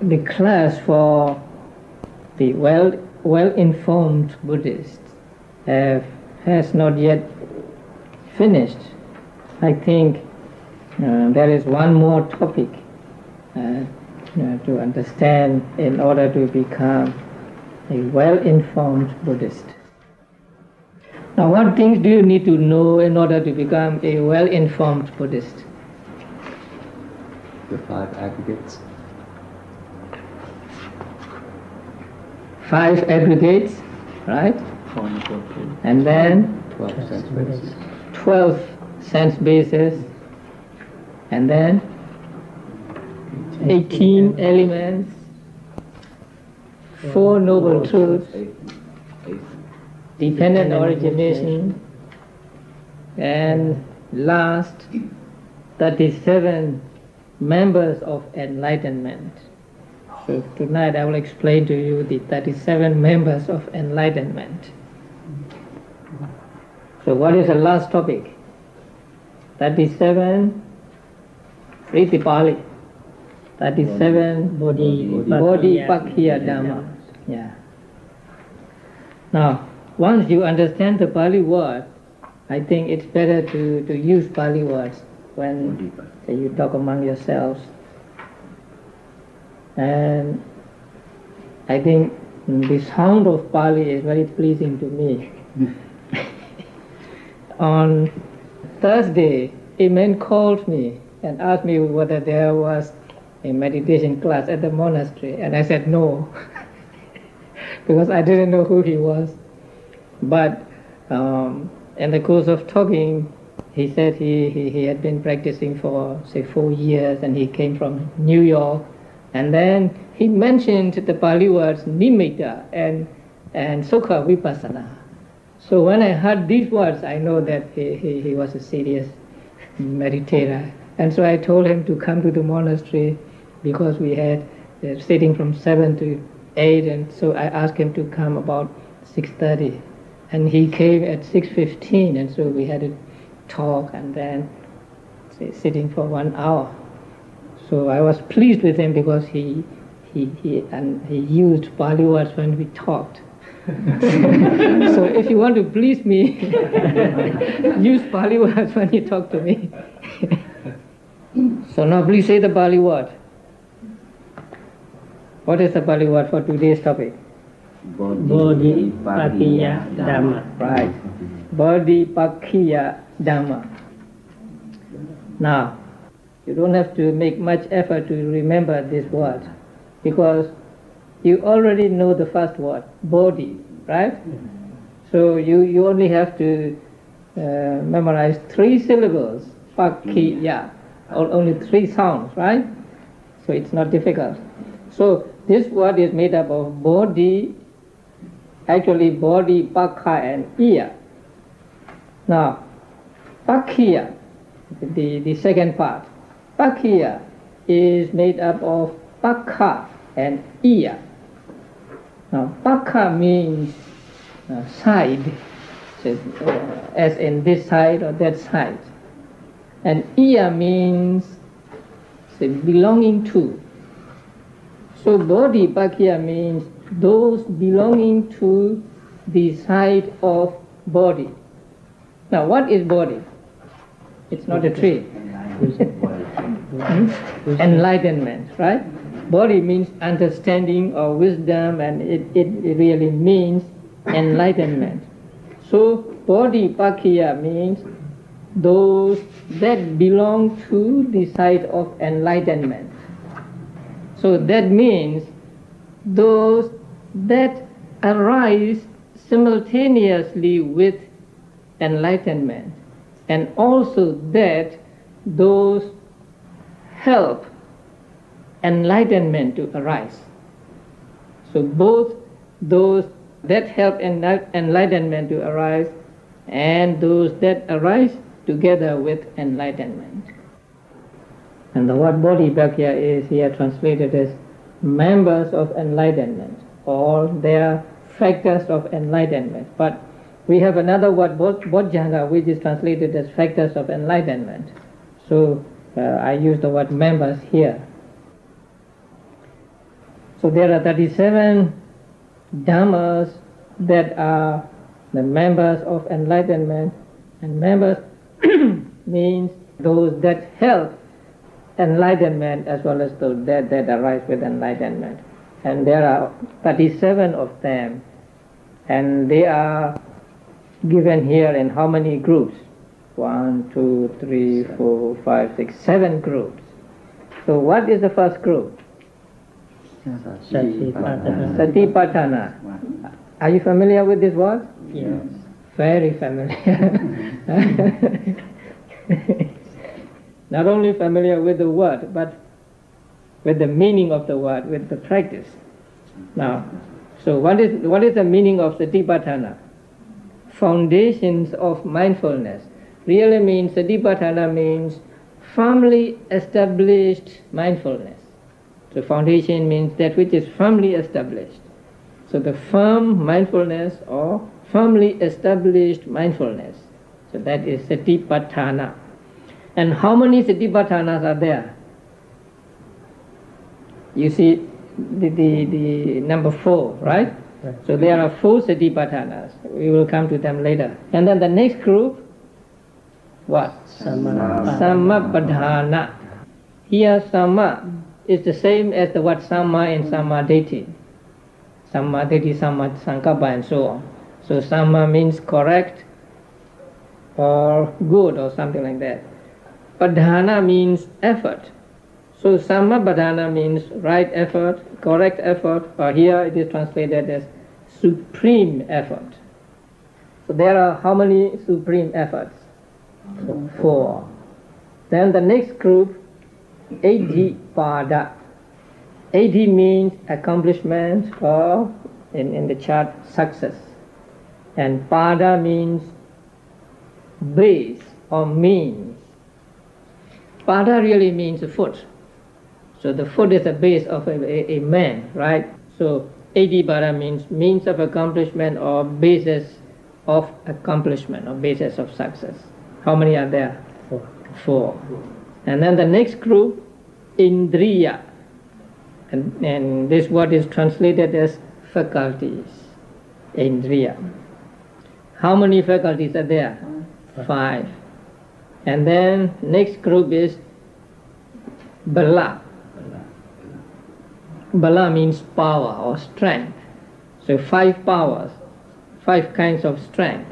the class for the well-informed Buddhist has not yet finished. I think there is one more topic to understand in order to become a well-informed Buddhist. Now, what things do you need to know in order to become a well-informed Buddhist? The 5 aggregates. 5 aggregates, right? And then 12 sense bases. 12 sense bases, and then 18 elements, 4 noble truths, dependent origination, and last 37 members of enlightenment. So tonight I will explain to you the 37 members of enlightenment. So what is the last topic? 37, read the Pali. 37 Bodhipakkhiya Dhamma. Yeah. Now, once you understand the Pali word, I think it's better to use Pali words when you talk among yourselves. And I think the sound of Pali is very pleasing to me. On Thursday, a man called me and asked me whether there was a meditation class at the monastery, and I said no, because I didn't know who he was. But in the course of talking, he said he had been practicing for, say, 4 years, and he came from New York. And then he mentioned the Pali words nimitta and sukha vipassana. So when I heard these words, I know that he was a serious meditator. And so I told him to come to the monastery, because we had sitting from 7 to 8, and so I asked him to come about 6:30. And he came at 6:15, and so we had a talk, and then sitting for 1 hour. So I was pleased with him because he used Pali words when we talked. So if you want to please me, use Pali words when you talk to me. So now please say the Pali word. What is the Pali word for today's topic? Bodhipakkhiya Dhamma. Right. Bodhipakkhiya Dhamma. Now, you don't have to make much effort to remember this word, because you already know the first word, Bodhi, right? So you only have to memorize 3 syllables, Pakkhiya, only 3 sounds, right? So it's not difficult. So this word is made up of Bodhi, actually Bodhi, Pakha and Iya. Now, Pakkhiya, the second part. Pakkhiya is made up of Pakha and Iya. Now, Pakha means side, so, as in this side or that side. And Iya means, say, belonging to. So Bodhipakkhiya means those belonging to the side of body. Now, what is body? It's not a tree. Enlightenment, right? Body means understanding or wisdom, and it really means enlightenment. So Bodhipakkhiya means those that belong to the side of enlightenment. So that means those that arise simultaneously with enlightenment, and also that those help enlightenment to arise. So both those that help enlightenment to arise and those that arise together with enlightenment. And the word Bodhipakkhiya is here translated as members of enlightenment, or they are factors of enlightenment. But we have another word, Bodhjanga, which is translated as factors of enlightenment. So I use the word members here. So there are 37 Dhammas that are the members of enlightenment, and members means those that help enlightenment as well as those that arise with enlightenment. And there are 37 of them, and they are given here in how many groups? 1, 2, 3, 4, 5, 6, 7 groups. So what is the first group? Satipatthana. Are you familiar with this word? Yes. Very familiar. Not only familiar with the word, but with the meaning of the word, with the practice. Now, so what is the meaning of Satipatthana? Foundations of mindfulness. Really means, Satipatthana means firmly established mindfulness. So foundation means that which is firmly established. So the firm mindfulness or firmly established mindfulness. So that is Satipatthana. And how many Satipatthanas are there? You see the number 4, right? So there are 4 Satipatthanas. We will come to them later. And then the next group, what? Sammapadhana. Here Samma is the same as the word Samma in Sammaditthi. Sammaditthi, Samma Sankappa and so on. So Samma means correct or good or something like that. Padhana means effort. So Sammapadhana means right effort, correct effort, or here it is translated as supreme effort. So there are how many supreme efforts? 4. Then the next group, Adhipada. Adhi means accomplishment or in the chart success. And Pada means base or means. Pada really means a foot. So the foot is the base of a man, right? So Adhipada means means of accomplishment or basis of accomplishment or basis of success. How many are there? 4. And then the next group, Indriya. And this word is translated as faculties. Indriya. How many faculties are there? 5. And then next group is Bala. Bala means power or strength. So 5 powers, 5 kinds of strength.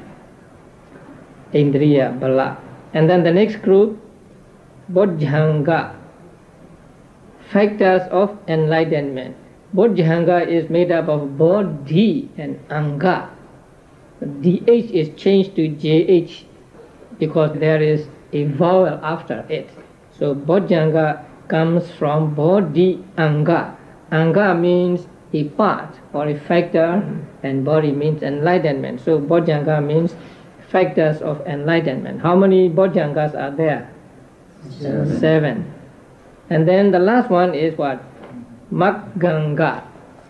Indriya, Bala. And then the next group, Bodhanga. Factors of enlightenment. Bodhanga is made up of Bodhi and Anga. DH is changed to JH because there is a vowel after it. So Bodhanga comes from Bodhi Anga. Anga means a part or a factor, and Bodhi means enlightenment. So Bodhanga means factors of enlightenment. How many Bodhangas are there? 7. And then the last one is what? Magganga.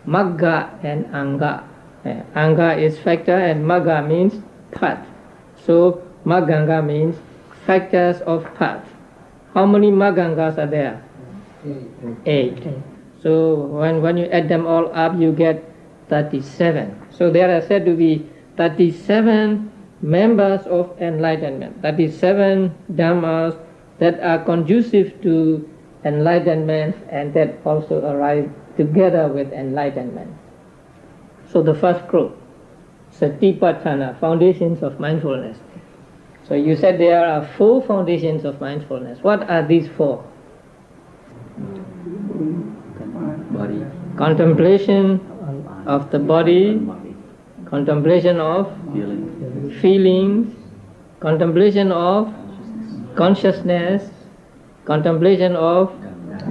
Magga and Anga. Anga is factor and Magga means path. So Magganga means factors of path. How many Maggangas are there? 8. So when you add them all up, you get 37. So there are said to be 37 members of enlightenment, 37 Dhammas that are conducive to enlightenment and that also arrive together with enlightenment. So the first group, Satipatthana, foundations of mindfulness. So you said there are 4 foundations of mindfulness. What are these 4? Body. Contemplation of the body, contemplation of feelings, contemplation of consciousness, contemplation of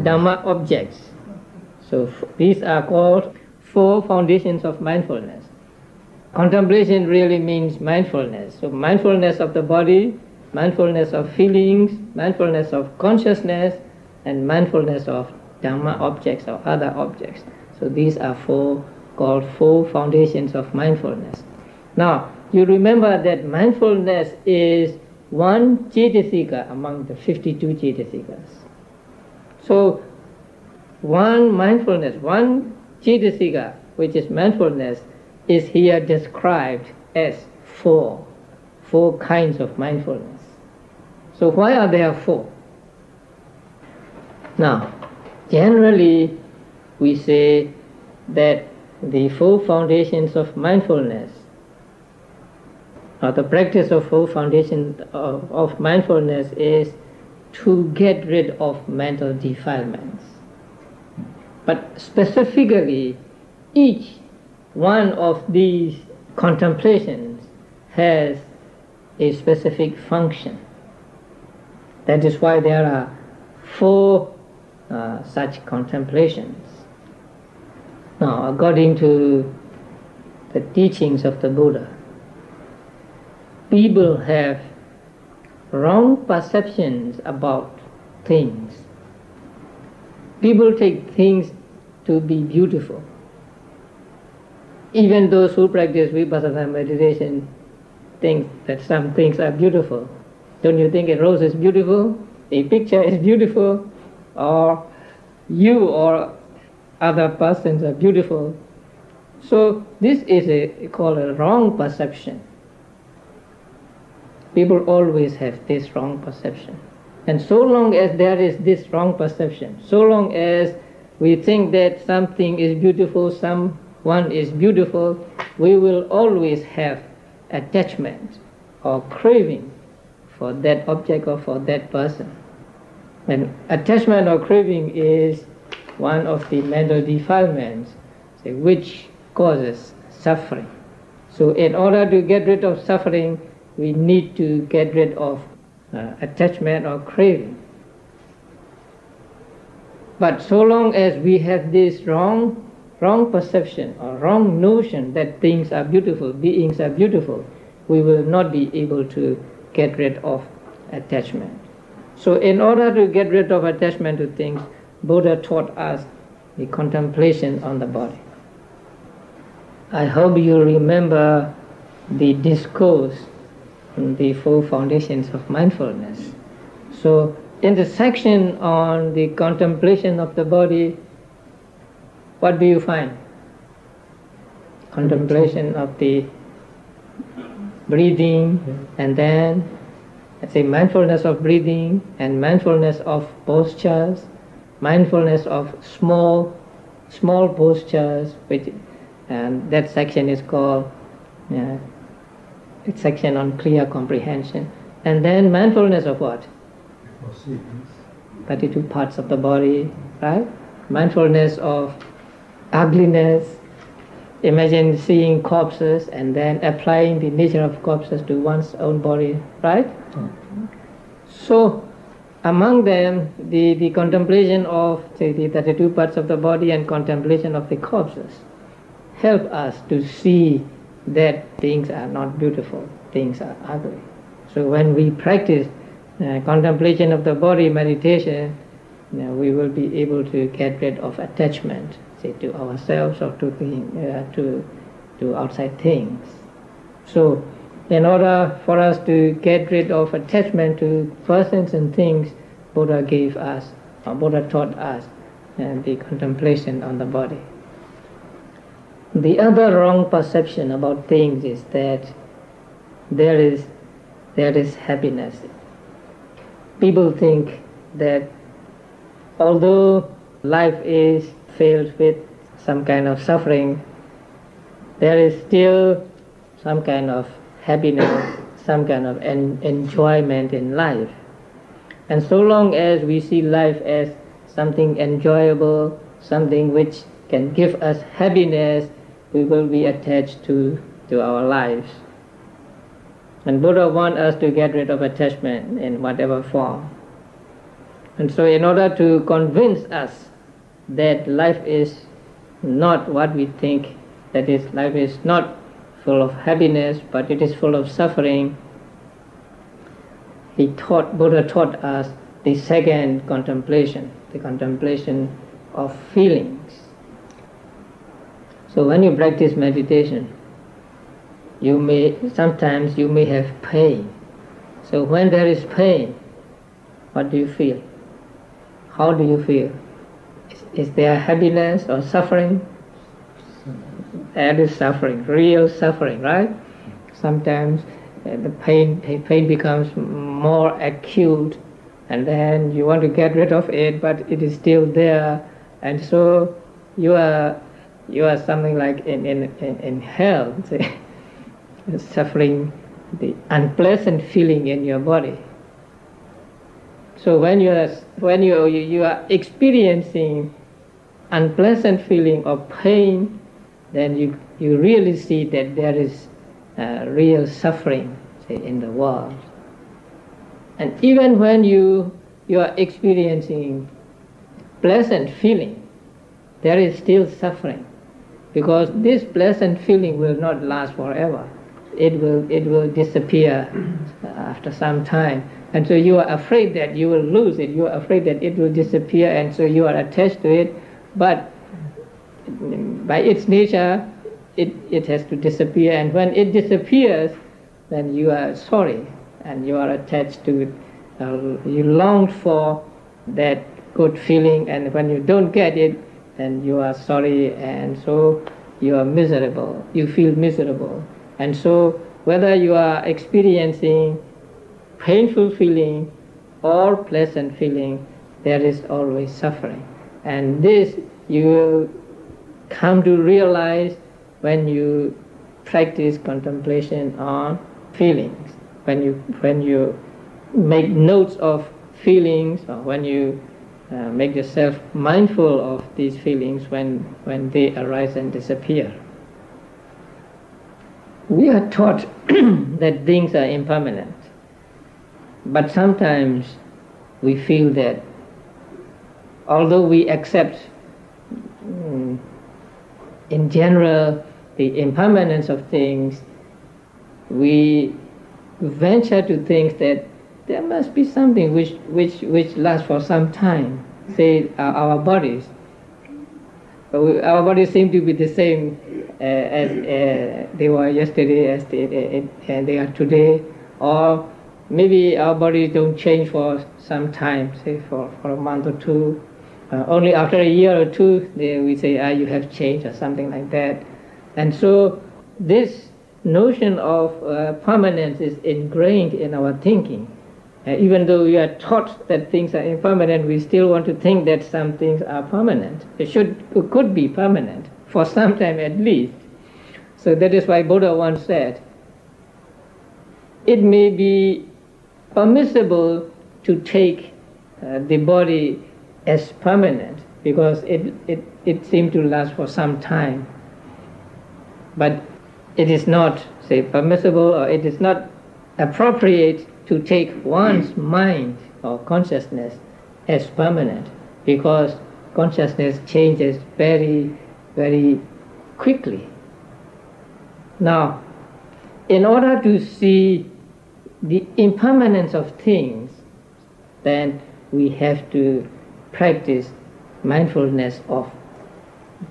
Dhamma objects. So these are called 4 foundations of mindfulness. Contemplation really means mindfulness. So mindfulness of the body, mindfulness of feelings, mindfulness of consciousness, and mindfulness of Dhamma objects or other objects. So these are called 4 foundations of mindfulness. Now, you remember that mindfulness is one cetasika among the 52 cetasikas. So one mindfulness, one Cetasika, which is mindfulness, is here described as four kinds of mindfulness. So why are there four? Now, generally we say that the four foundations of mindfulness, or the practice of four foundations of mindfulness, is to get rid of mental defilements. But specifically, each one of these contemplations has a specific function. That is why there are four such contemplations. Now, according to the teachings of the Buddha, people have wrong perceptions about things. People take things to be beautiful. Even those who practice Vipassana meditation think that some things are beautiful. Don't you think a rose is beautiful? A picture is beautiful? Or you or other persons are beautiful? So this is called a wrong perception. People always have this wrong perception. And so long as there is this wrong perception, so long as we think that something is beautiful, someone is beautiful, we will always have attachment or craving for that object or for that person. And attachment or craving is one of the mental defilements which causes suffering. So in order to get rid of suffering, we need to get rid of attachment or craving. But so long as we have this wrong perception or wrong notion that things are beautiful, beings are beautiful, we will not be able to get rid of attachment. So in order to get rid of attachment to things, Buddha taught us the contemplation on the body. I hope you remember the discourse on the four foundations of mindfulness. So in the section on the contemplation of the body, what do you find? Contemplation of the breathing, and then let's say mindfulness of breathing and mindfulness of postures, mindfulness of small postures, and that section is called it's section on clear comprehension. And then mindfulness of what? 32 parts of the body, right? Mindfulness of ugliness. Imagine seeing corpses and then applying the nature of corpses to one's own body, right? So among them, the contemplation of the 32 parts of the body and contemplation of the corpses help us to see that things are not beautiful, things are ugly. So when we practice contemplation of the body meditation, we will be able to get rid of attachment, say, to ourselves or to outside things. So in order for us to get rid of attachment to persons and things, Buddha taught us the contemplation on the body. The other wrong perception about things is that there is happiness. People think that although life is filled with some kind of suffering, there is still some kind of happiness, some kind of enjoyment in life. And so long as we see life as something enjoyable, something which can give us happiness, we will be attached to our lives. And Buddha wants us to get rid of attachment in whatever form. And so in order to convince us that life is not what we think, that is, life is not full of happiness, but it is full of suffering, Buddha taught us the second contemplation, the contemplation of feelings. So when you practice meditation, sometimes you may have pain. So when there is pain, what do you feel? How do you feel? Is there happiness or suffering? That is suffering, real suffering, right? Sometimes the pain becomes more acute, and then you want to get rid of it, but it is still there, and so you are something like in hell, say, suffering the unpleasant feeling in your body. So when you are experiencing unpleasant feeling of pain, then you really see that there is real suffering, say, in the world. And even when you are experiencing pleasant feeling, there is still suffering, because this pleasant feeling will not last forever. It will disappear after some time, and so you are afraid that you will lose it. You are afraid that it will disappear, and so you are attached to it. But by its nature, it has to disappear, and when it disappears, then you are sorry and you are attached to it. You longed for that good feeling, and when you don't get it, then you are sorry, and so you are miserable. You feel miserable. And so whether you are experiencing painful feeling or pleasant feeling, there is always suffering. And this you will come to realize when you practice contemplation on feelings. When you make notes of feelings, or when you make yourself mindful of these feelings when they arise and disappear. We are taught that things are impermanent, but sometimes we feel that although we accept in general the impermanence of things, we venture to think that there must be something which lasts for some time. Say our bodies. Our bodies seem to be the same as they were yesterday, as they are today, or maybe our bodies don't change for some time, say for a month or two. Only after a year or two we say, you have changed, or something like that. And so this notion of permanence is ingrained in our thinking. Even though we are taught that things are impermanent, we still want to think that some things are permanent. It could be permanent, for some time at least. So that is why Buddha once said, it may be permissible to take the body as permanent, because it seems to last for some time. But it is not, say, permissible, or it is not appropriate to take one's mind or consciousness as permanent, because consciousness changes very, very quickly. Now, in order to see the impermanence of things, then we have to practice mindfulness of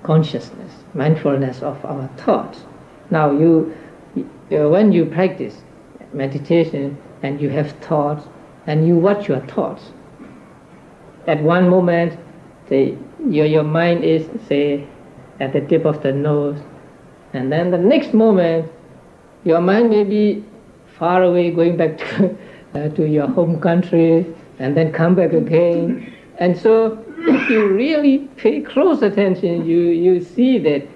consciousness, mindfulness of our thoughts. Now, when you practice meditation and you have thoughts, and you watch your thoughts, at one moment, say, your mind is, say, at the tip of the nose, and then the next moment your mind may be far away, going back to your home country, and then come back again. And so if you really pay close attention, you see that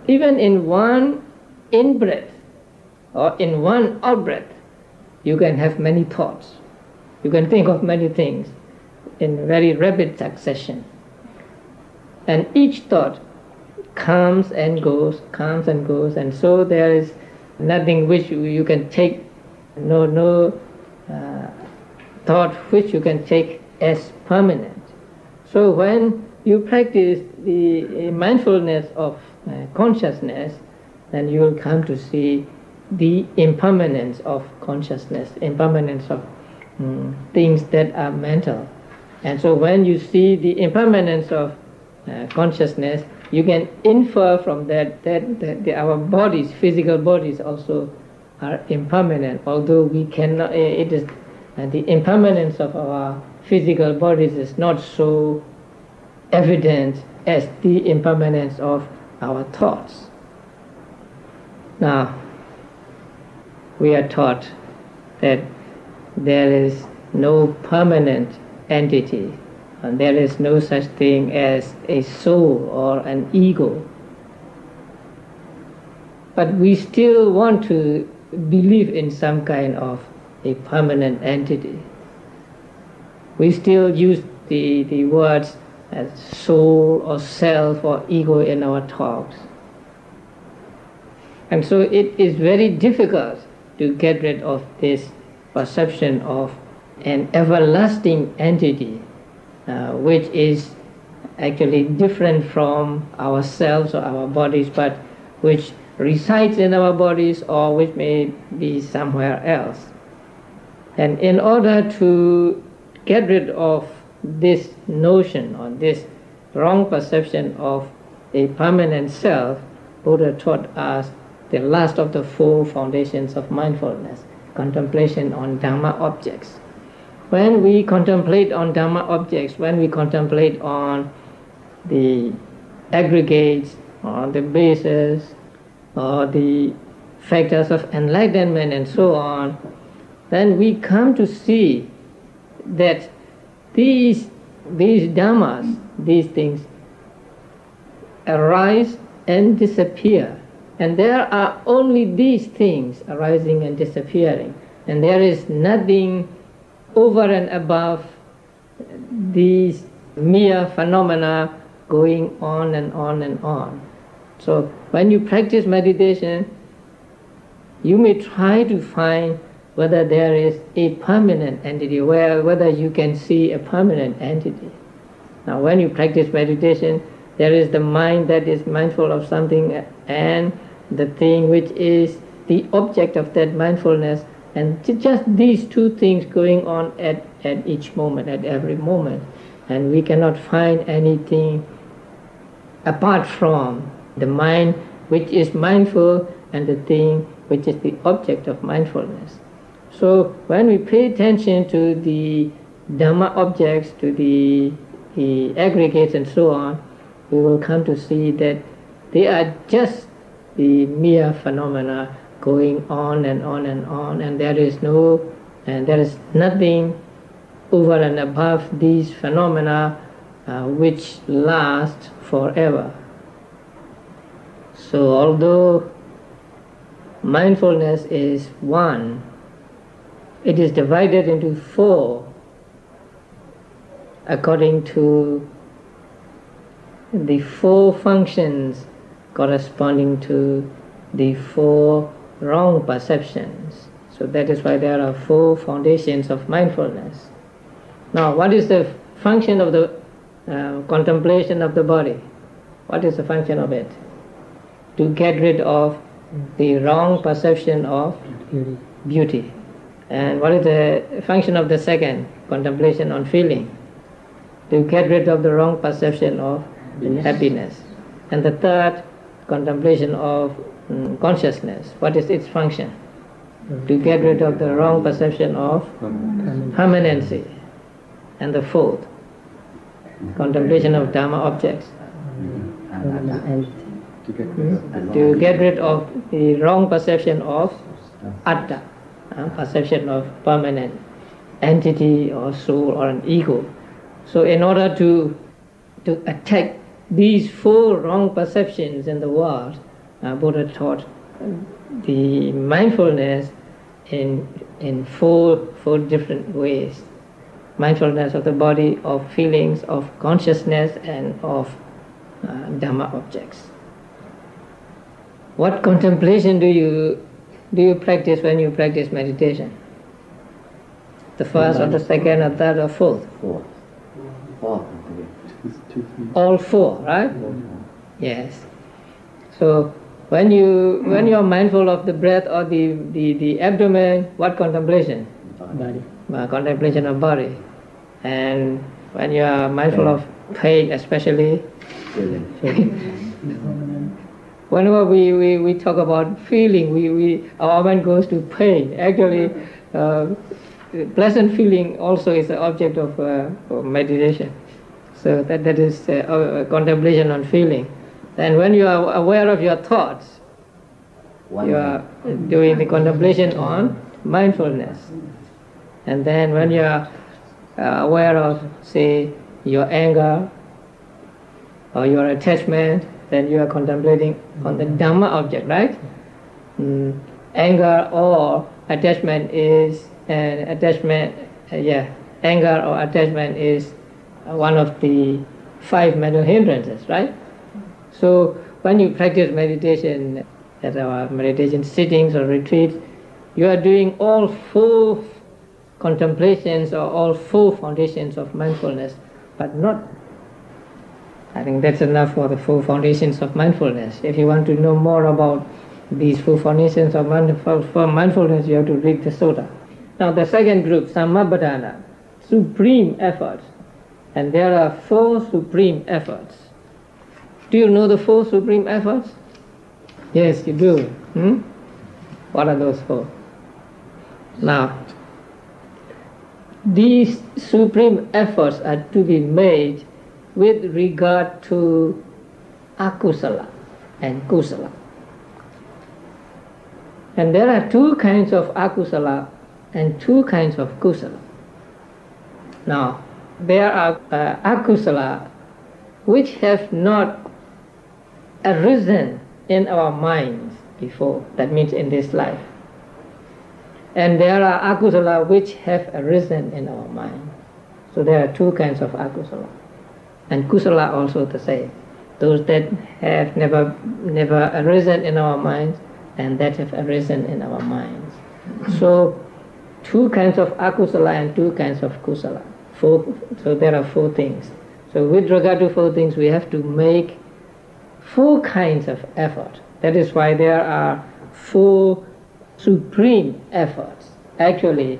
even in one in-breath or in one out-breath, you can have many thoughts. You can think of many things in very rapid succession. And each thought comes and goes, and so there is nothing which you can take, no thought which you can take as permanent. So when you practice the mindfulness of consciousness, then you will come to see the impermanence of consciousness, impermanence of things that are mental. And so when you see the impermanence of consciousness, you can infer from that our bodies, physical bodies also are impermanent, although we cannot, it is the impermanence of our physical bodies is not so evident as the impermanence of our thoughts. Now, we are taught that there is no permanent entity, and there is no such thing as a soul or an ego. But we still want to believe in some kind of a permanent entity. We still use the words as soul or self or ego in our talks. And so it is very difficult to get rid of this perception of an everlasting entity, which is actually different from ourselves or our bodies, but which resides in our bodies or which may be somewhere else. And in order to get rid of this notion or this wrong perception of a permanent self, Buddha taught us the last of the four foundations of mindfulness, contemplation on Dhamma objects. When we contemplate on Dhamma objects, when we contemplate on the aggregates, or the bases, or the factors of enlightenment and so on, then we come to see that these dhammas, these things, arise and disappear. And there are only these things arising and disappearing. And there is nothing over and above these mere phenomena going on and on and on. So when you practice meditation, you may try to find whether there is a permanent entity, whether you can see a permanent entity. Now when you practice meditation, there is the mind that is mindful of something and the thing which is the object of that mindfulness, and just these two things going on at each moment, at every moment. And we cannot find anything apart from the mind which is mindful and the thing which is the object of mindfulness. So when we pay attention to the Dhamma objects, to the aggregates and so on, we will come to see that they are just the mere phenomena going on and on and on, and there is nothing over and above these phenomena which last forever. So although mindfulness is one, it is divided into four according to the four functions corresponding to the four wrong perceptions. So that is why there are four foundations of mindfulness. Now, what is the function of the contemplation of the body? What is the function of it? To get rid of the wrong perception of beauty. And what is the function of the second, contemplation on feeling? To get rid of the wrong perception of happiness. And the third, contemplation of consciousness. What is its function? To get rid of the wrong perception of permanency. And the fourth, contemplation of Dhamma objects. To get rid of the wrong perception of atta, perception of permanent entity or soul or an ego. So in order to attack these four wrong perceptions in the world, Buddha taught the mindfulness in four different ways. Mindfulness of the body, of feelings, of consciousness, and of Dhamma objects. What contemplation do you practice when you practice meditation? The first or the second or third or fourth? Fourth. All four, right? Yes. So when you're mindful of the breath or the abdomen, what contemplation? Body. Contemplation of body. And when you are mindful of pain, especially, whenever we talk about feeling, our mind goes to pain. Actually, pleasant feeling also is the object of meditation. So that is contemplation on feeling. Then when you are aware of your thoughts, you are doing the contemplation on mindfulness. And then when you are aware of, say, your anger or your attachment, then you are contemplating on the Dhamma object, right? Anger or attachment is anger or attachment is one of the 5 mental hindrances, right? So when you practice meditation at our meditation sittings or retreats, you are doing all 4 contemplations or all 4 foundations of mindfulness, but not. I think that's enough for the 4 foundations of mindfulness. If you want to know more about these 4 foundations of mindfulness, you have to read the sutta. Now the second group, Sammappadhana, supreme efforts. And there are 4 supreme efforts. Do you know the 4 supreme efforts? Yes, you do. What are those 4? Now, these supreme efforts are to be made with regard to akusala and kusala. And there are 2 kinds of akusala and 2 kinds of kusala. Now, there are akusala which have not arisen in our minds before, that means in this life. And there are akusala which have arisen in our mind. So there are 2 kinds of akusala. And kusala also the same. Those that have never arisen in our minds and that have arisen in our minds. So 2 kinds of akusala and 2 kinds of kusala. So there are 4 things. So with regard to 4 things, we have to make 4 kinds of effort. That is why there are 4 supreme efforts. Actually,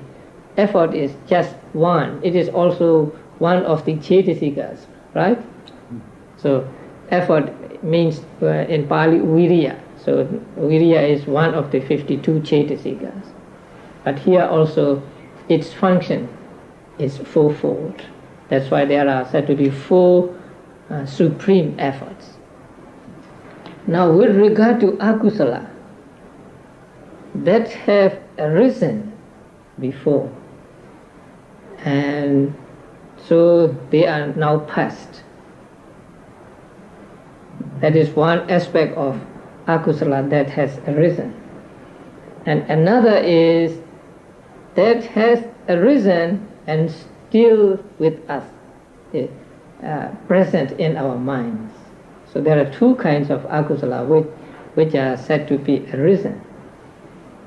effort is just one. It is also one of the cetasikas, right? So effort means in Pali virya. So virya is one of the 52 cetasikas. But here also its function is 4-fold. That's why there are said to be 4 supreme efforts. Now with regard to akusala, that have arisen before, and so they are now past. That is one aspect of akusala that has arisen. And another is that has arisen and still with us, present in our minds. So there are 2 kinds of akusala which are said to be arisen.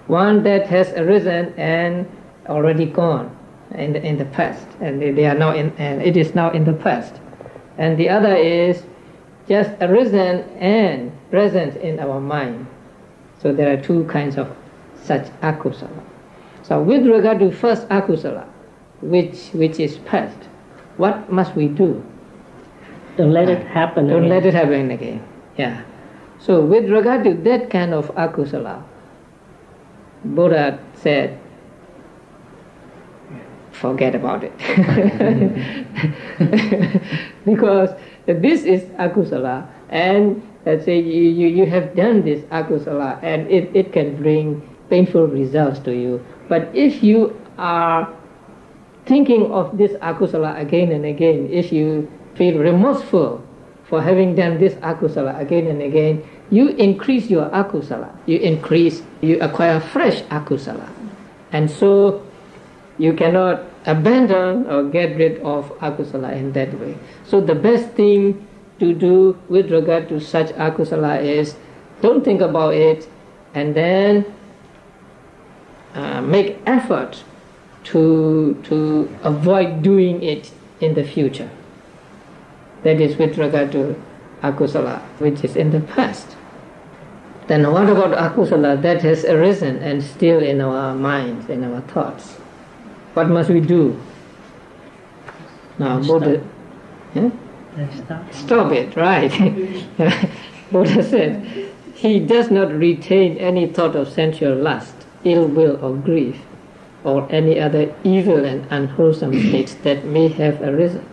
One that has arisen and already gone in the past, and they are now and it is now in the past. And the other is just arisen and present in our mind. So there are 2 kinds of such akusala. So with regard to first akusala, which is past, what must we do? Don't let it happen again. Don't let it happen again. Yeah. So with regard to that kind of akusala, Buddha said, forget about it. Because this is akusala, and let's say you have done this akusala, and it can bring painful results to you. But if you are thinking of this akusala again and again, if you feel remorseful for having done this akusala again and again, you increase your akusala. You acquire fresh akusala. And so you cannot abandon or get rid of akusala in that way. So the best thing to do with regard to such akusala is don't think about it, and then make effort to avoid doing it in the future. That is with regard to akusala, which is in the past. Then what about akusala that has arisen and still in our minds, in our thoughts? What must we do? Now, Buddha... Stop it, right. Buddha said, he does not retain any thought of sensual lust, ill will or grief, or any other evil and unwholesome states that may have arisen.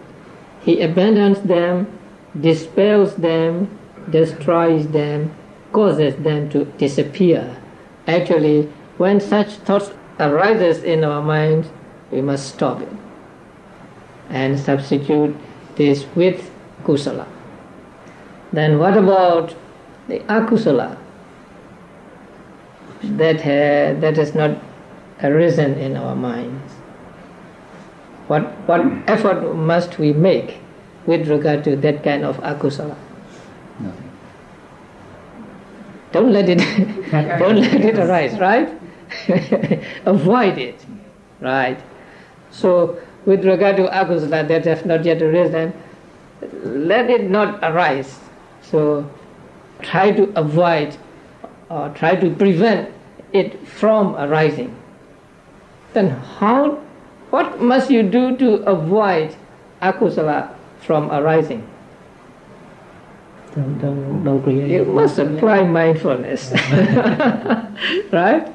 He abandons them, dispels them, destroys them, causes them to disappear. Actually, when such thoughts arises in our minds, we must stop it and substitute this with kusala. Then what about the akusala that has not arisen in our minds? What effort must we make with regard to that kind of akusala? Nothing. Don't let it arise, right? Avoid it, right? So with regard to akusala that have not yet arisen, let it not arise. So try to avoid or try to prevent it from arising. Then what must you do to avoid akusala from arising? Don't create. You must apply mindfulness. Right?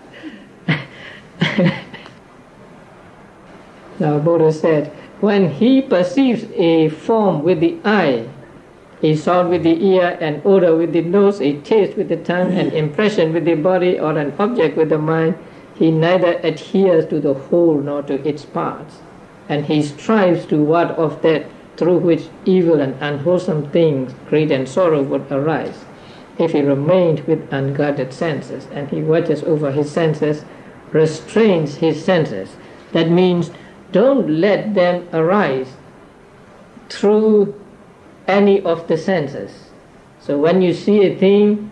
Now Buddha said, when he perceives a form with the eye, a sound with the ear, an odor with the nose, a taste with the tongue, an impression with the body, or an object with the mind, he neither adheres to the whole nor to its parts, and he strives to ward off that through which evil and unwholesome things, great and sorrow would arise. If he remained with unguarded senses, and he watches over his senses, restrains his senses, that means don't let them arise through any of the senses. So when you see a thing,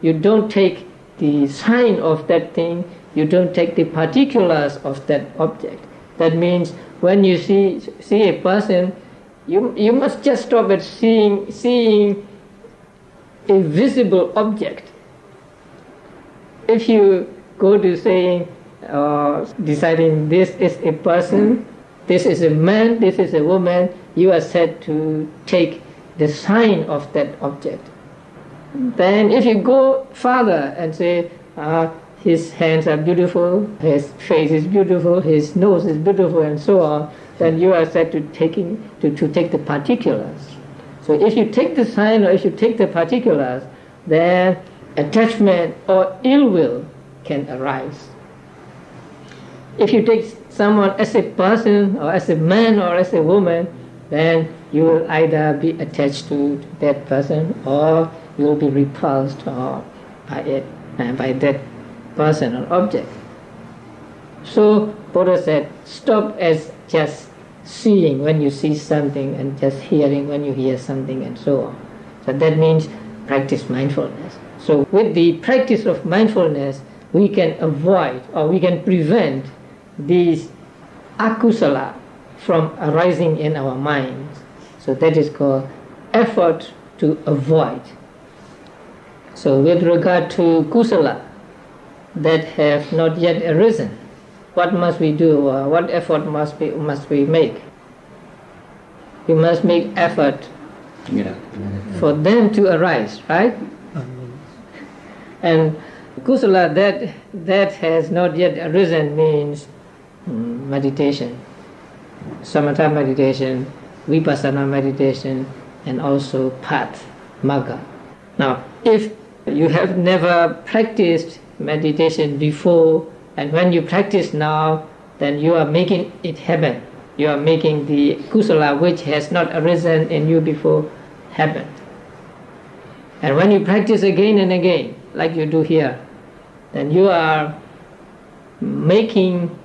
you don't take the sign of that thing, you don't take the particulars of that object. That means when you see a person, you must just stop at seeing a visible object. If you go to saying, deciding this is a person, this is a man, this is a woman, you are said to take the sign of that object. Then if you go further and say, his hands are beautiful, his face is beautiful, his nose is beautiful, and so on, then you are said to take the particulars. So if you take the sign or if you take the particulars, then attachment or ill will can arise. If you take someone as a person or as a man or as a woman, then you will either be attached to that person or you will be repulsed by that person or object. So Buddha said, stop as just seeing when you see something and just hearing when you hear something and so on. So that means practice mindfulness. So with the practice of mindfulness, we can avoid or we can prevent these akusala from arising in our minds. So that is called effort to avoid. So with regard to kusala that have not yet arisen, what must we do? What effort must we make? We must make effort for them to arise, right? And kusala that has not yet arisen means meditation, samatha meditation, vipassana meditation, and also path, magga. Now, if you have never practiced meditation before, and when you practice now, then you are making it happen. You are making the kusala which has not arisen in you before happen. And when you practice again and again, like you do here, then you are making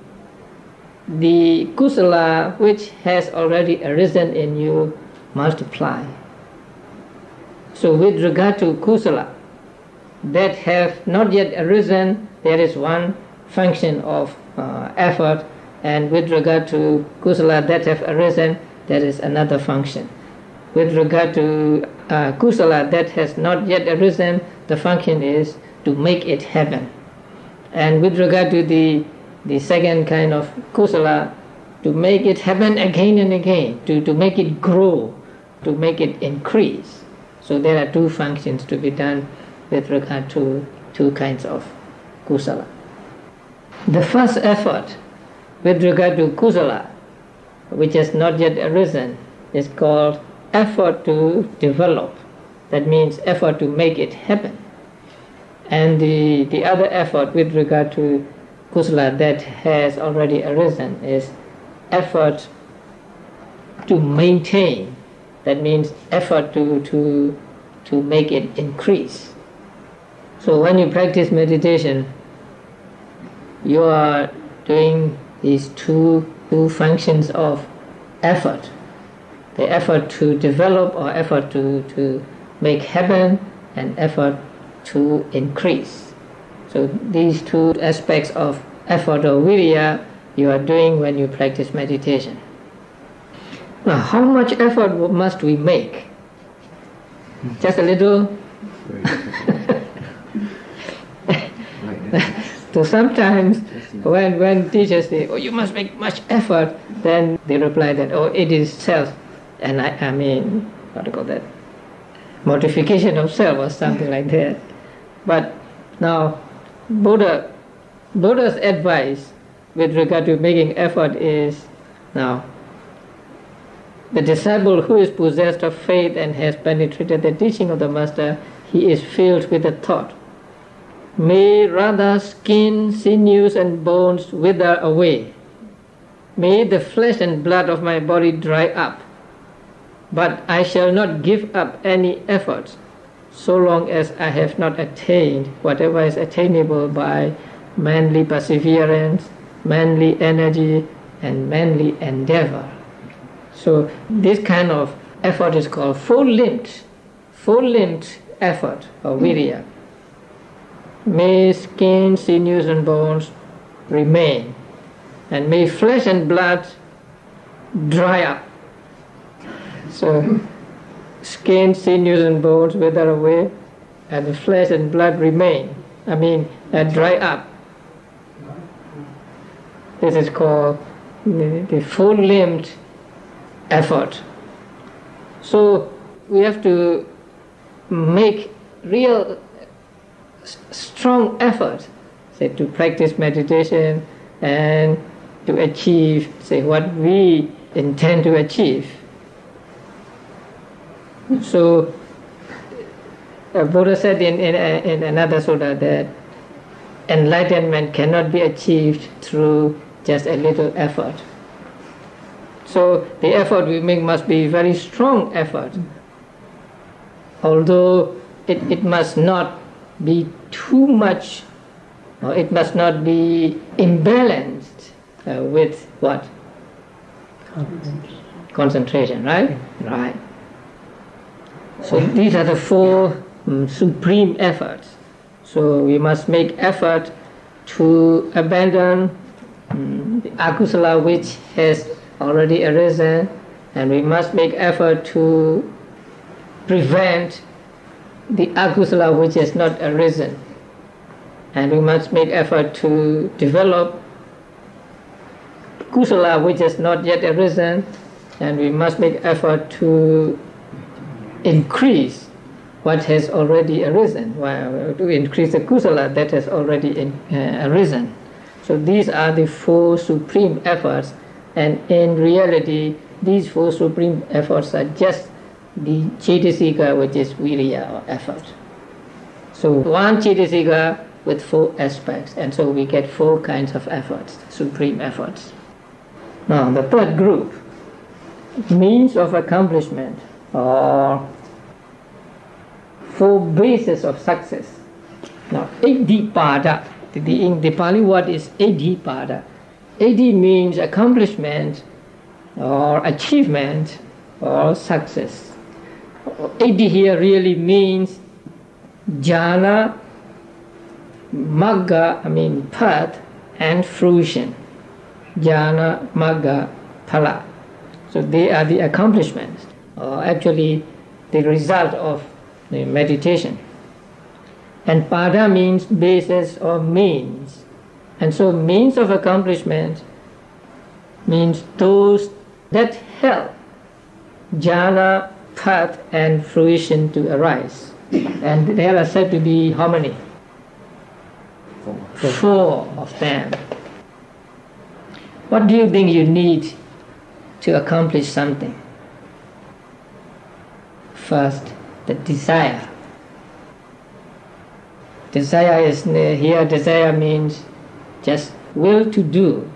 the kusala which has already arisen in you multiply. So with regard to kusala that have not yet arisen, there is one function of effort, and with regard to kusala that have arisen, there is another function. With regard to kusala that has not yet arisen, the function is to make it happen. And with regard to the second kind of kusala, to make it happen again and again, to make it grow, to make it increase. So there are two functions to be done with regard to two kinds of kusala. The first effort with regard to kusala, which has not yet arisen, is called effort to develop that means effort to make it happen. And the other effort with regard to kusala that has already arisen is effort to maintain. That means effort to make it increase. So when you practice meditation, you are doing these two functions of effort. The effort to develop or effort to make happen, and effort to increase. So these two aspects of effort or virya you are doing when you practice meditation. Now, how much effort must we make? Just a little? So sometimes when teachers say, oh, you must make much effort, then they reply that, oh, it is self. And I mean, what do you call that? Mortification of self or something like that. But now, Buddha's advice with regard to making effort is, now, the disciple who is possessed of faith and has penetrated the teaching of the Master, he is filled with the thought, may rather skin, sinews and bones wither away. May the flesh and blood of my body dry up. But I shall not give up any effort so long as I have not attained whatever is attainable by manly perseverance, manly energy, and manly endeavor. So this kind of effort is called full-limbed effort or virya. May skin, sinews and bones remain, and may flesh and blood dry up. So skin, sinews and bones wither away, and the flesh and blood remain. Dry up. This is called the full-limbed effort. So we have to make real strong effort, say, to practice meditation and to achieve, say, what we intend to achieve. So Buddha said in another sutta that enlightenment cannot be achieved through just a little effort. So the effort we make must be very strong effort, although it must not be too much, or it must not be imbalanced with what? Concentration, right? Right. So these are the four supreme efforts. So we must make effort to abandon the akusala which has already arisen, and we must make effort to prevent the akusala which has not arisen, and we must make effort to develop kusala which has not yet arisen, and we must make effort to increase what has already arisen, to increase the kusala that has already arisen. So these are the four supreme efforts, and in reality these four supreme efforts are just the cetasika, which is virya or effort. So one cetasika with four aspects, and so we get four kinds of efforts, supreme efforts. Now the third group, means of accomplishment or four bases of success. Now Adhipada, the Pali word is Adhipada. Adhi means accomplishment or achievement or success. Adhi here really means jhana, magga, path, and fruition. Jhana, magga, phala. So they are the accomplishments, or actually the result of the meditation. And pada means basis or means. And so means of accomplishment means those that help jhana, path, and fruition to arise. And there are said to be how many? Four of them. What do you think you need to accomplish something? First, the desire. Desire is here. Desire means just will to do.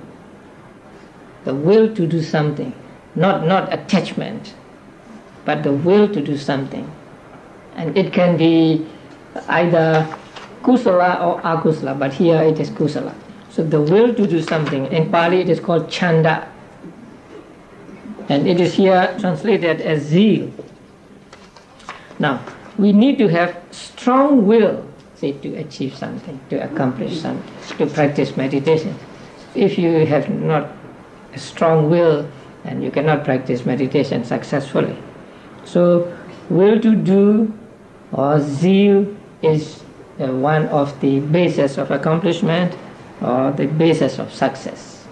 The will to do something, not attachment, but the will to do something, and it can be either kusala or akusala. But here it is kusala. So the will to do something. In Pali it is called chanda, and it is here translated as zeal. Now we need to have strong will, say, to achieve something, to accomplish something, to practice meditation. If you have not a strong will, and you cannot practice meditation successfully. So will to do or zeal is one of the bases of accomplishment or the basis of success.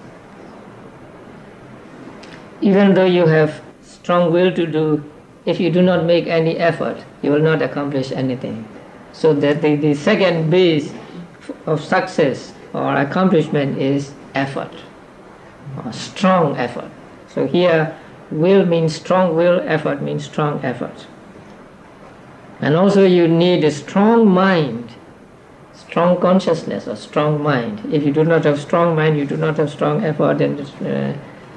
Even though you have strong will to do, if you do not make any effort, you will not accomplish anything. So that the second base of success or accomplishment is effort, or strong effort. So here will means strong will, effort means strong effort. And also you need a strong mind, strong consciousness or strong mind. If you do not have strong mind, you do not have strong effort, and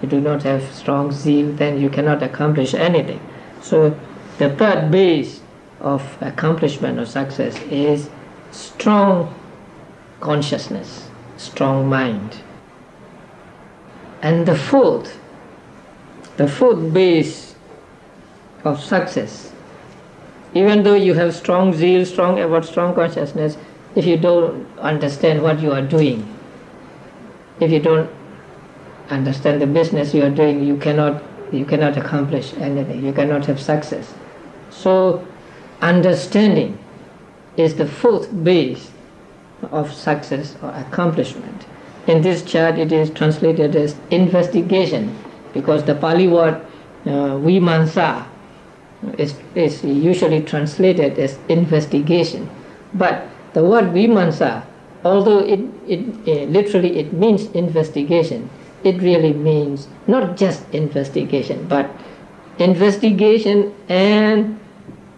you do not have strong zeal, then you cannot accomplish anything. So the third base of accomplishment or success is strong consciousness, strong mind. And the fourth base of success, even though you have strong zeal, strong effort, strong consciousness, if you don't understand what you are doing, if you don't understand the business you are doing, you cannot accomplish anything, you cannot have success. So understanding is the fourth base of success or accomplishment. In this chart it is translated as investigation, because the Pali word vimansa is usually translated as investigation. But the word vimansa, although it literally it means investigation, it really means not just investigation, but investigation and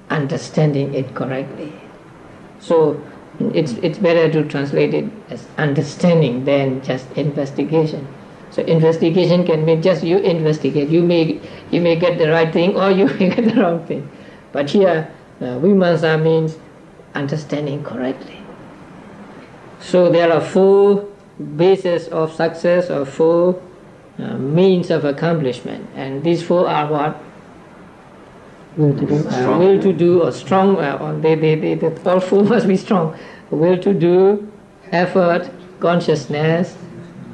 understanding it correctly. So it's better to translate it as understanding than just investigation. So investigation can mean just you investigate. You may get the right thing or you may get the wrong thing. But here vimansa means understanding correctly. So there are four bases of success or four means of accomplishment, and these four are what? Will to do or strong. All four must be strong. Will to do, effort, consciousness,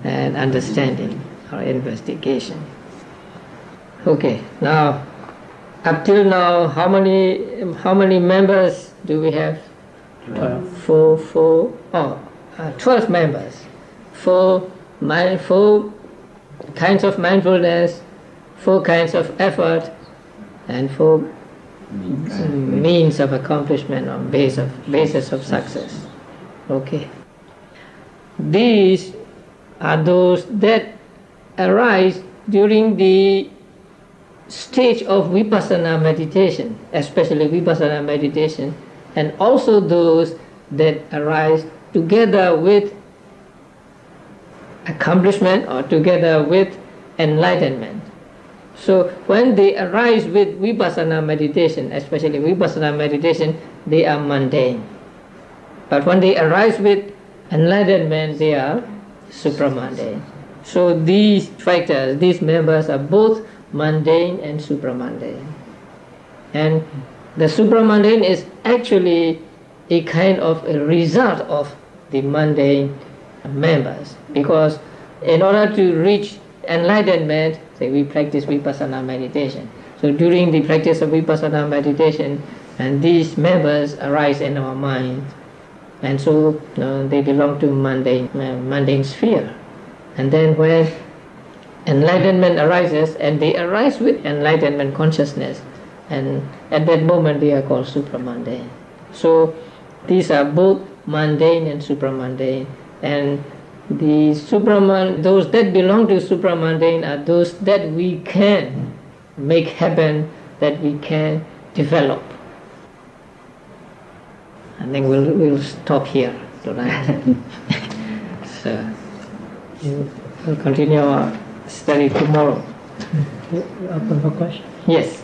and understanding or investigation. Okay, now up till now, how many members do we have? 12 members. Four kinds of mindfulness, 4 kinds of effort, and 4 means of accomplishment or basis of success. Okay. These are those that arise during the stage of Vipassana meditation, especially Vipassana meditation, and also those that arise together with accomplishment or together with enlightenment. So when they arise with Vipassana meditation, especially Vipassana meditation, they are mundane. But when they arise with enlightenment, they are supramundane. So these factors, these members are both mundane and supramundane. And the supramundane is actually a kind of a result of the mundane members, because in order to reach enlightenment, say we practice Vipassana meditation. So during the practice of Vipassana meditation, and these members arise in our mind, and so they belong to mundane sphere. And then when enlightenment arises, and they arise with enlightenment consciousness, and at that moment they are called supramundane. So these are both mundane and supramundane, and those that belong to supramundane are those that we can make happen, that we can develop. and then we'll stop here tonight. So we'll continue our study tomorrow. Open for questions. Yes.